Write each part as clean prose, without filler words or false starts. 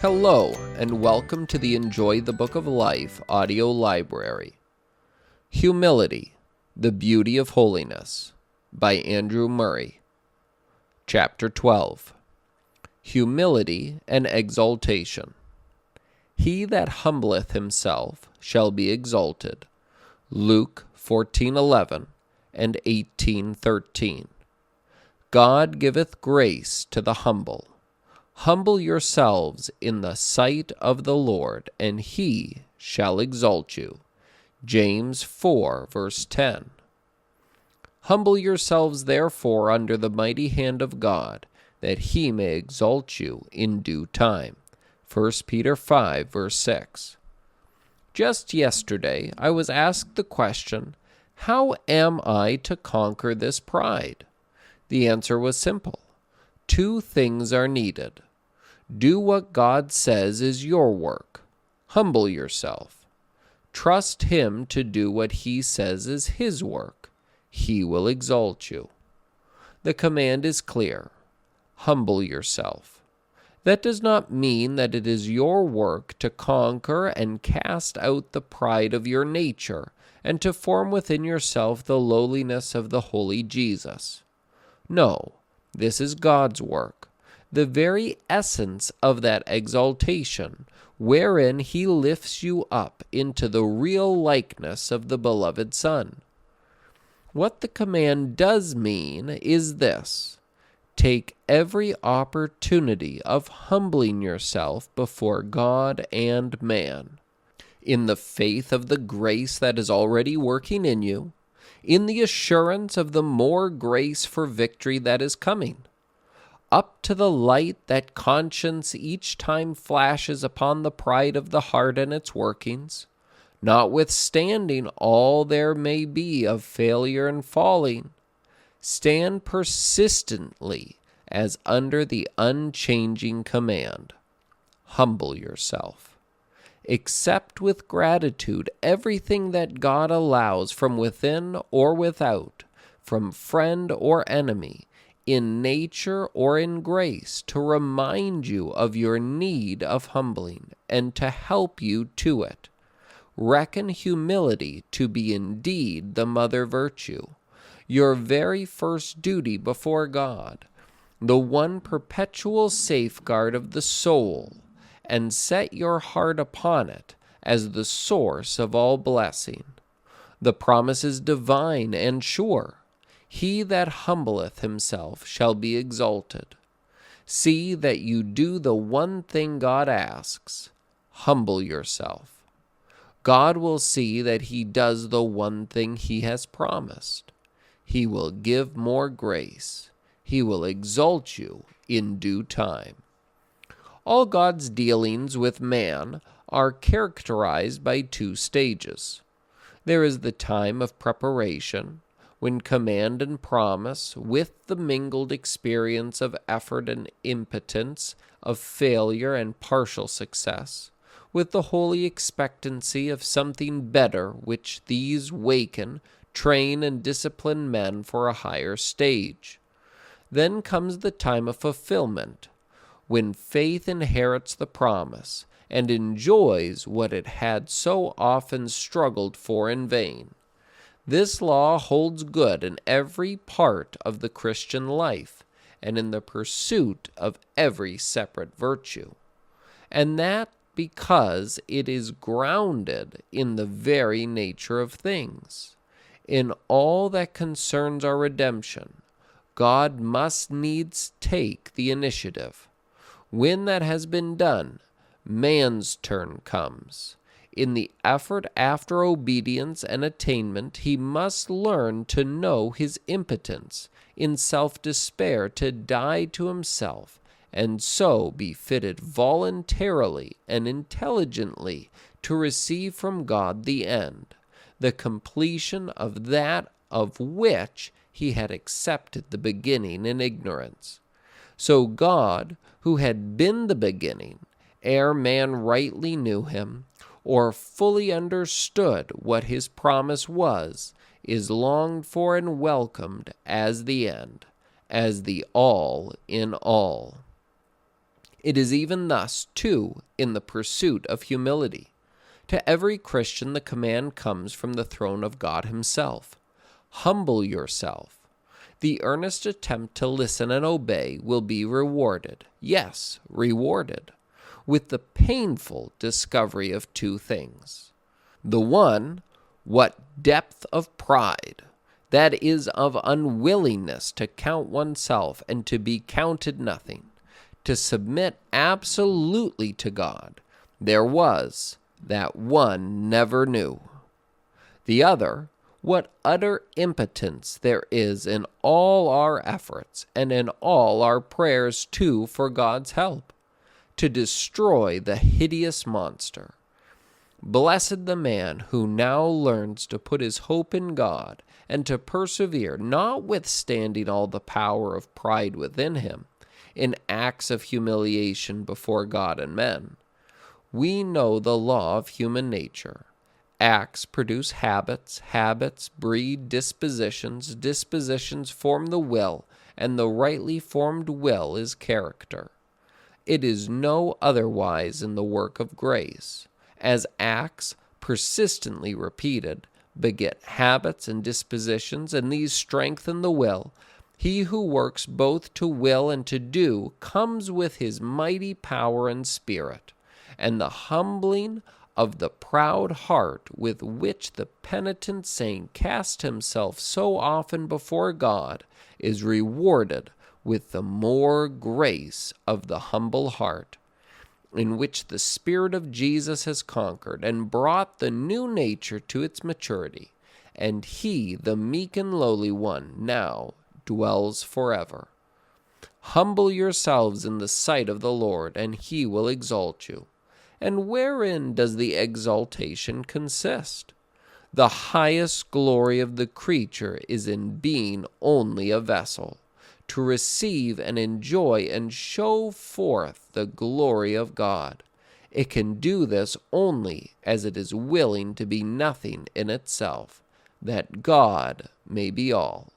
Hello, and welcome to the Enjoy the Book of Life audio library. Humility, the Beauty of Holiness, by Andrew Murray. Chapter 12. Humility and Exaltation. He that humbleth himself shall be exalted. Luke 14:11 and 18:13. God giveth grace to the humble. Humble yourselves in the sight of the Lord, and he shall exalt you. James 4, verse 10. Humble yourselves therefore under the mighty hand of God, that he may exalt you in due time. 1 Peter 5, verse 6. Just yesterday I was asked the question, how am I to conquer this pride? The answer was simple. Two things are needed. Do what God says is your work. Humble yourself. Trust him to do what he says is his work. He will exalt you. The command is clear. Humble yourself. That does not mean that it is your work to conquer and cast out the pride of your nature and to form within yourself the lowliness of the holy Jesus. No, this is God's work, the very essence of that exaltation, wherein he lifts you up into the real likeness of the beloved Son. What the command does mean is this: take every opportunity of humbling yourself before God and man, in the faith of the grace that is already working in you, in the assurance of the more grace for victory that is coming, up to the light that conscience each time flashes upon the pride of the heart and its workings, notwithstanding all there may be of failure and falling. Stand persistently as under the unchanging command. Humble yourself. Accept with gratitude everything that God allows from within or without, from friend or enemy, in nature or in grace, to remind you of your need of humbling and to help you to it. Reckon humility to be indeed the mother virtue, your very first duty before God, the one perpetual safeguard of the soul, and set your heart upon it as the source of all blessing. The promise is divine and sure. He that humbleth himself shall be exalted. See that you do the one thing God asks. Humble yourself. God will see that he does the one thing he has promised. He will give more grace. He will exalt you in due time. All God's dealings with man are characterized by two stages. There is the time of preparation, when command and promise, with the mingled experience of effort and impotence, of failure and partial success, with the holy expectancy of something better which these waken, train, and discipline men for a higher stage. Then comes the time of fulfillment, when faith inherits the promise and enjoys what it had so often struggled for in vain. This law holds good in every part of the Christian life and in the pursuit of every separate virtue, and that because it is grounded in the very nature of things. In all that concerns our redemption, God must needs take the initiative. When that has been done, man's turn comes. In the effort after obedience and attainment, he must learn to know his impotence, in self-despair to die to himself, and so be fitted voluntarily and intelligently to receive from God the end, the completion of that of which he had accepted the beginning in ignorance. So God, who had been the beginning, ere man rightly knew him, or fully understood what his promise was, is longed for and welcomed as the end, as the all in all. It is even thus, too, in the pursuit of humility. To every Christian the command comes from the throne of God himself. Humble yourself. The earnest attempt to listen and obey will be rewarded, yes, rewarded, with the painful discovery of two things. The one, what depth of pride, that is, of unwillingness to count oneself and to be counted nothing, to submit absolutely to God, there was, that one never knew. The other, what utter impotence there is in all our efforts and in all our prayers too for God's help, to destroy the hideous monster. Blessed the man who now learns to put his hope in God and to persevere, notwithstanding all the power of pride within him, in acts of humiliation before God and men. We know the law of human nature. Acts produce habits, habits breed dispositions, dispositions form the will, and the rightly formed will is character. It is no otherwise in the work of grace. As acts, persistently repeated, beget habits and dispositions, and these strengthen the will, he who works both to will and to do comes with his mighty power and spirit, and the humbling of the proud heart with which the penitent saint casts himself so often before God is rewarded with the more grace of the humble heart, in which the Spirit of Jesus has conquered and brought the new nature to its maturity, and he, the meek and lowly one, now dwells forever. Humble yourselves in the sight of the Lord, and he will exalt you. And wherein does the exaltation consist? The highest glory of the creature is in being only a vessel, to receive and enjoy and show forth the glory of God. It can do this only as it is willing to be nothing in itself, that God may be all.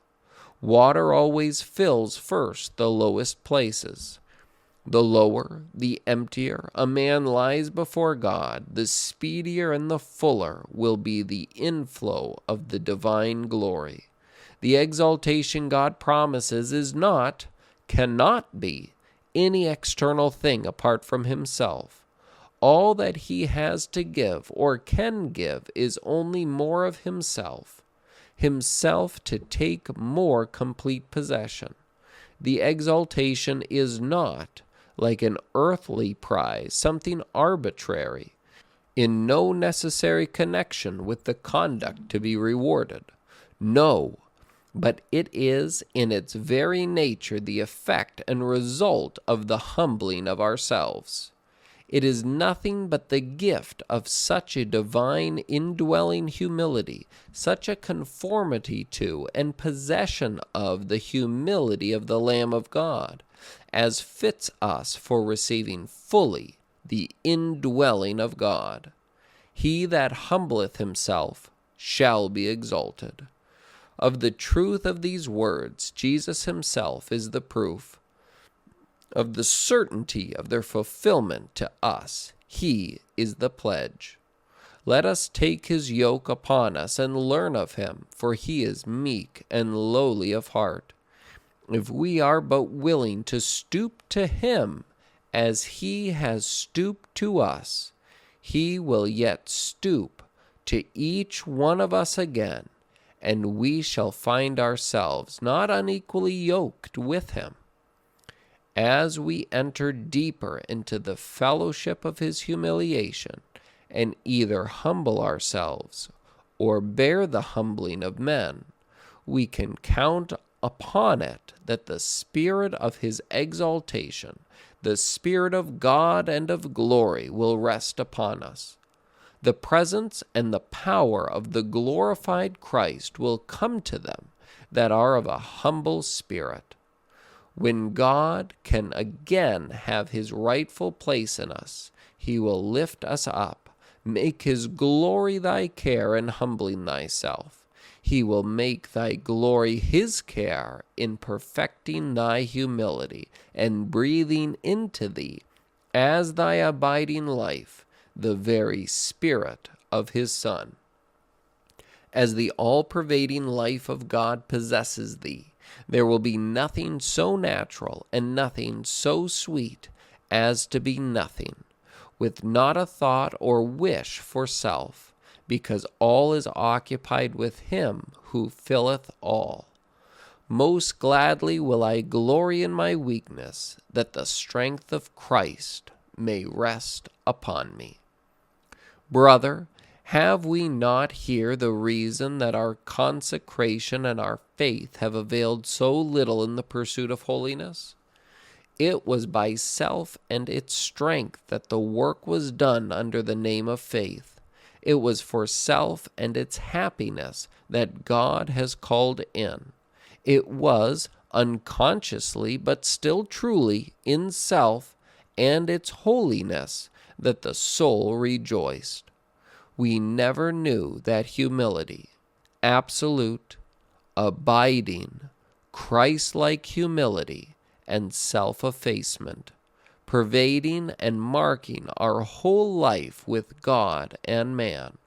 Water always fills first the lowest places. The lower, the emptier a man lies before God, the speedier and the fuller will be the inflow of the divine glory. The exaltation God promises is not, cannot be, any external thing apart from himself. All that he has to give or can give is only more of himself, himself to take more complete possession. The exaltation is not, like an earthly prize, something arbitrary, in no necessary connection with the conduct to be rewarded. No, but it is in its very nature the effect and result of the humbling of ourselves. It is nothing but the gift of such a divine indwelling humility, such a conformity to and possession of the humility of the Lamb of God, as fits us for receiving fully the indwelling of God. He that humbleth himself shall be exalted. Of the truth of these words, Jesus himself is the proof. Of the certainty of their fulfillment to us, he is the pledge. Let us take his yoke upon us and learn of him, for he is meek and lowly of heart. If we are but willing to stoop to him as he has stooped to us, he will yet stoop to each one of us again, and we shall find ourselves not unequally yoked with him. As we enter deeper into the fellowship of his humiliation, and either humble ourselves or bear the humbling of men, we can count upon it that the Spirit of his exaltation, the Spirit of God and of glory, will rest upon us. The presence and the power of the glorified Christ will come to them that are of a humble spirit. When God can again have his rightful place in us, he will lift us up, make his glory thy care in humbling thyself. He will make thy glory his care in perfecting thy humility and breathing into thee as thy abiding life, the very Spirit of his Son. As the all-pervading life of God possesses thee, there will be nothing so natural and nothing so sweet as to be nothing, with not a thought or wish for self, because all is occupied with him who filleth all. Most gladly will I glory in my weakness, that the strength of Christ may rest upon me. Brother, have we not here the reason that our consecration and our faith have availed so little in the pursuit of holiness? It was by self and its strength that the work was done under the name of faith. It was for self and its happiness that God has called in. It was, unconsciously but still truly, in self and its holiness that the soul rejoiced. We never knew that humility, absolute, abiding, Christ-like humility and self-effacement, pervading and marking our whole life with God and man,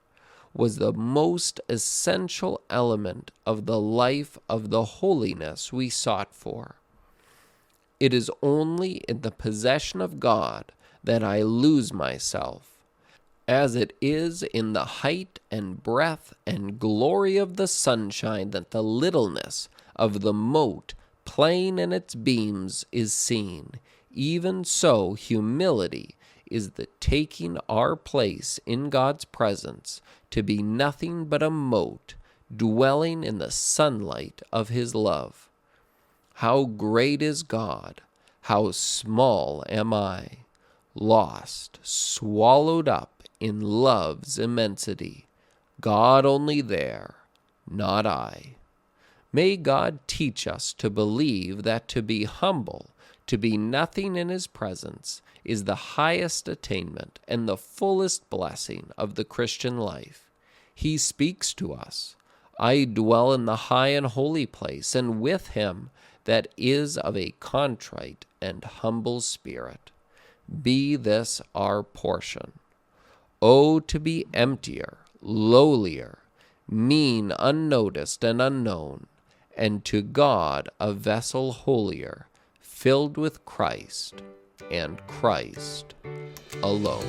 was the most essential element of the life of the holiness we sought for. It is only in the possession of God that I lose myself, as it is in the height and breadth and glory of the sunshine that the littleness of the mote playing in its beams is seen. Even so, humility is the taking our place in God's presence to be nothing but a mote dwelling in the sunlight of his love. How great is God! How small am I! Lost, swallowed up in love's immensity, God only there, not I. May God teach us to believe that to be humble, to be nothing in his presence, is the highest attainment and the fullest blessing of the Christian life. He speaks to us, I dwell in the high and holy place, and with him that is of a contrite and humble spirit. Be this our portion. Oh, to be emptier, lowlier, mean, unnoticed, and unknown, and to God a vessel holier, filled with Christ, and Christ alone.